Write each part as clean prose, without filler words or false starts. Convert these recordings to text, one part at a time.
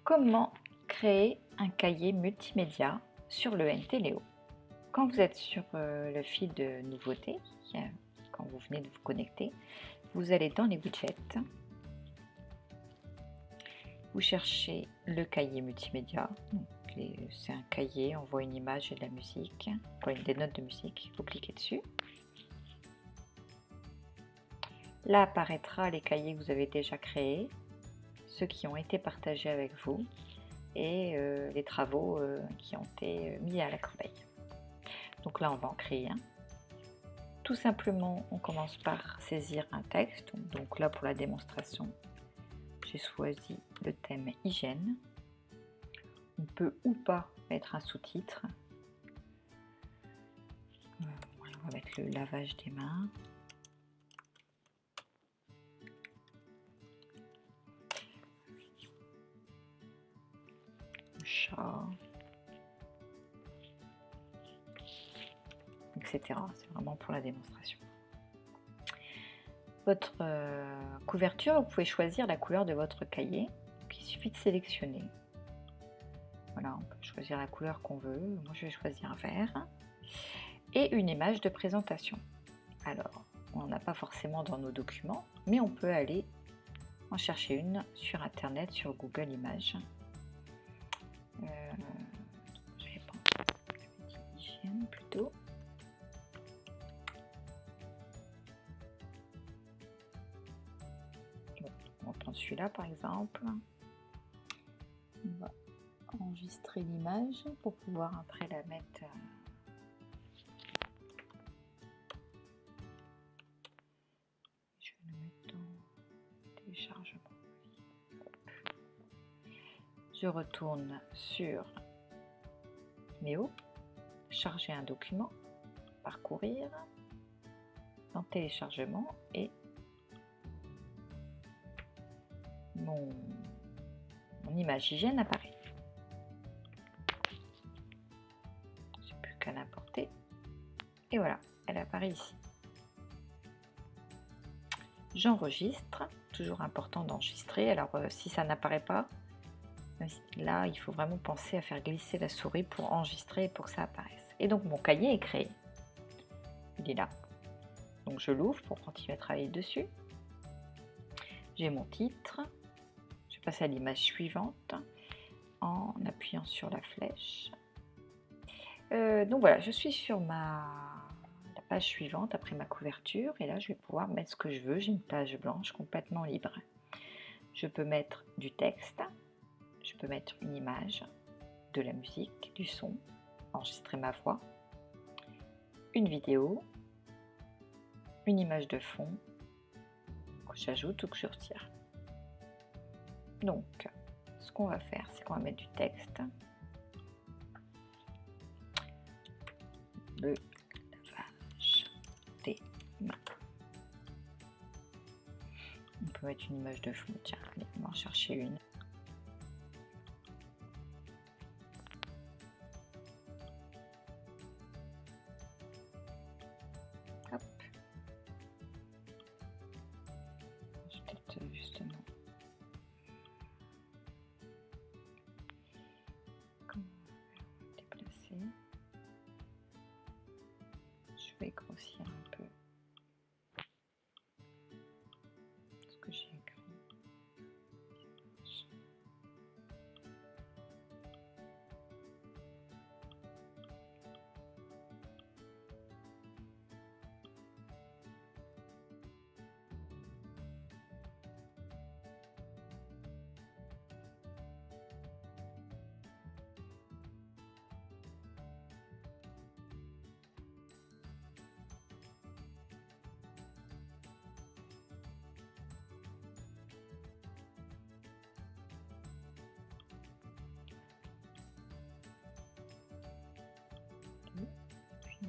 Comment créer un cahier multimédia sur le NT-Léo? Quand vous êtes sur le fil de nouveautés, quand vous venez de vous connecter, vous allez dans les widgets, vous cherchez le cahier multimédia. C'est un cahier, on voit une image et de la musique, des notes de musique, vous cliquez dessus. Là apparaîtra les cahiers que vous avez déjà créés, ceux qui ont été partagés avec vous et les travaux qui ont été mis à la corbeille. Donc là, on va en créer un. Tout simplement, on commence par saisir un texte. Donc là, pour la démonstration, j'ai choisi le thème hygiène. On peut ou pas mettre un sous-titre. On va mettre le lavage des mains. Le chat. Etc. C'est vraiment pour la démonstration. Votre couverture, vous pouvez choisir la couleur de votre cahier. Donc, il suffit de sélectionner. Voilà, on peut choisir la couleur qu'on veut. Moi, je vais choisir un vert. Et une image de présentation. Alors, on n'a pas forcément dans nos documents, mais on peut aller en chercher une sur Internet, sur Google Images. Je vais prendre hygiène plutôt. On va prendre celui-là par exemple. On va enregistrer l'image pour pouvoir après la mettre. Je vais la mettre dans téléchargement. Je retourne sur Méo, charger un document, parcourir, dans téléchargement et mon image hygiène apparaît. J'ai plus qu'à l'importer et voilà, elle apparaît ici. J'enregistre, toujours important d'enregistrer. Alors si ça n'apparaît pas, là il faut vraiment penser à faire glisser la souris pour enregistrer et pour que ça apparaisse. Et donc mon cahier est créé, il est là. Donc je l'ouvre pour continuer à travailler dessus. J'ai mon titre. Je passe à l'image suivante en appuyant sur la flèche. Donc voilà, je suis sur la page suivante après ma couverture et là je vais pouvoir mettre ce que je veux. J'ai une page blanche complètement libre. Je peux mettre du texte, je peux mettre une image, de la musique, du son, enregistrer ma voix, une vidéo, une image de fond que j'ajoute ou que je retire. Donc, ce qu'on va faire, c'est qu'on va mettre du texte. Le lavage des mains. On peut mettre une image de fond. Tiens, allez, on va en chercher une. Hop. Je vais peut-être justement. Déplacer. Je vais grossir un peu ce que j'ai écrit.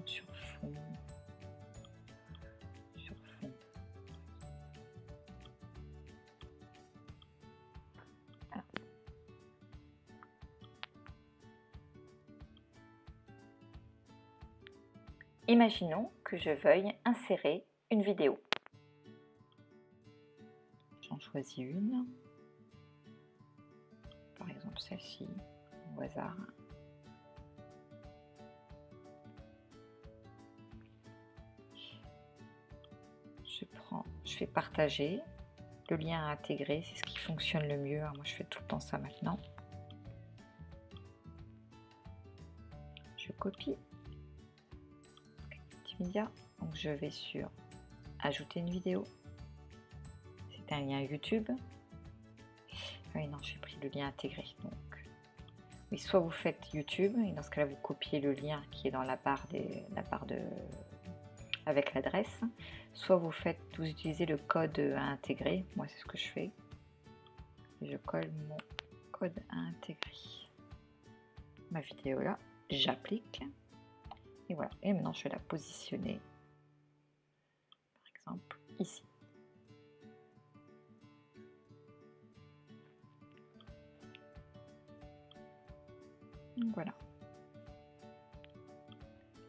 Sur fond, sur fond. Ah. Imaginons que je veuille insérer une vidéo. J'en choisis une. par exemple celle-ci, au hasard. Je fais partager, le lien à intégrer, c'est ce qui fonctionne le mieux. Moi je fais tout le temps ça maintenant. Je copie Multimédia, donc je vais sur ajouter une vidéo. C'est un lien YouTube. Oui, non, j'ai pris le lien intégré. Donc, oui, soit vous faites YouTube, et dans ce cas-là, vous copiez le lien qui est dans la barre avec l'adresse, soit vous utilisez le code à intégrer. Moi, c'est ce que je fais. Et je colle mon code à intégrer. Ma vidéo là, j'applique. Et voilà. Et maintenant, je vais la positionner, par exemple, ici. Donc voilà,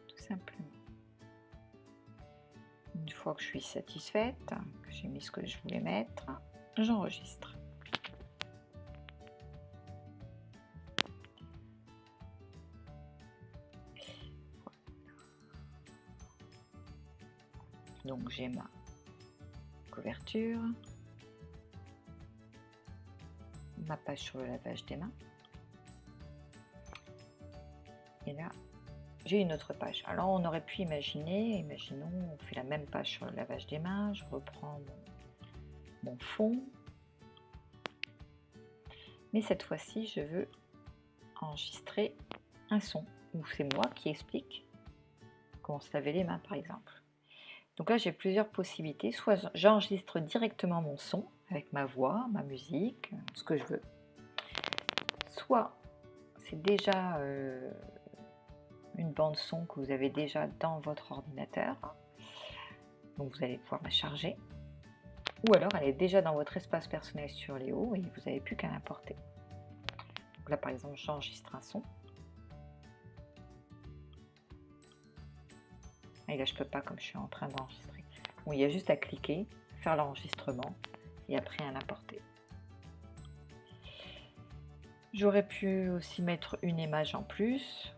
tout simplement. Une fois que je suis satisfaite, que j'ai mis ce que je voulais mettre, j'enregistre. Donc j'ai ma couverture, ma page sur le lavage des mains. Et là, j'ai une autre page. Alors on aurait pu imaginer, imaginons, on fait la même page sur le lavage des mains, je reprends mon fond. Mais cette fois-ci, je veux enregistrer un son, où c'est moi qui explique comment se laver les mains, par exemple. Donc là, j'ai plusieurs possibilités. Soit j'enregistre directement mon son, avec ma voix, ma musique, ce que je veux. Soit c'est déjà une bande son que vous avez déjà dans votre ordinateur, donc vous allez pouvoir la charger, ou alors elle est déjà dans votre espace personnel sur Léo et vous n'avez plus qu'à l'importer. Donc là par exemple j'enregistre un son, et là je peux pas comme je suis en train d'enregistrer. Bon, il y a juste à cliquer, faire l'enregistrement et après à l'importer. J'aurais pu aussi mettre une image en plus.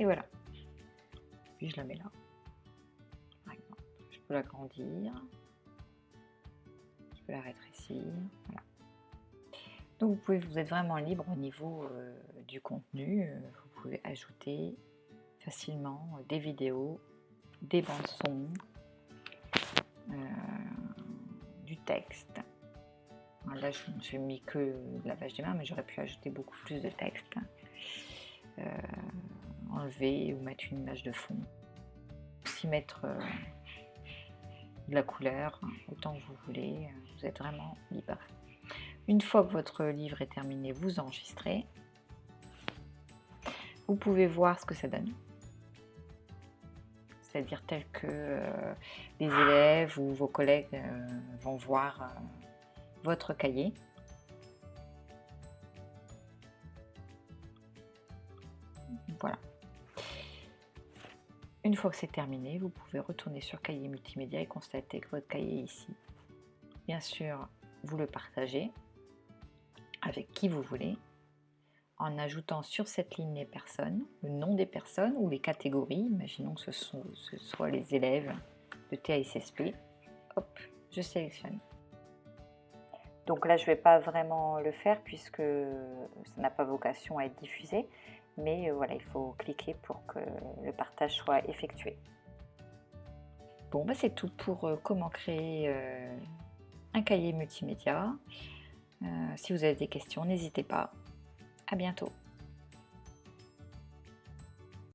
Et voilà. Puis je la mets là. Par exemple, je peux l'agrandir. Je peux la rétrécir. Voilà. Donc vous êtes vraiment libre au niveau du contenu. Vous pouvez ajouter facilement des vidéos, des bandes son, du texte. Alors là, je n'ai mis que le lavage des mains, mais j'aurais pu ajouter beaucoup plus de texte. Enlever ou mettre une image de fond. Aussi mettre de la couleur, autant que vous voulez. Vous êtes vraiment libre. Une fois que votre livre est terminé, vous enregistrez. Vous pouvez voir ce que ça donne. C'est-à-dire tel que les élèves ou vos collègues vont voir votre cahier. Voilà. Une fois que c'est terminé, vous pouvez retourner sur Cahier Multimédia et constater que votre cahier est ici. Bien sûr, vous le partagez avec qui vous voulez, en ajoutant sur cette ligne les personnes, le nom des personnes ou les catégories. Imaginons que ce soit les élèves de TASSP. Hop, je sélectionne. Donc là, je ne vais pas vraiment le faire puisque ça n'a pas vocation à être diffusé. Mais voilà, il faut cliquer pour que le partage soit effectué. Bon, bah c'est tout pour comment créer un cahier multimédia. Si vous avez des questions, n'hésitez pas. À bientôt.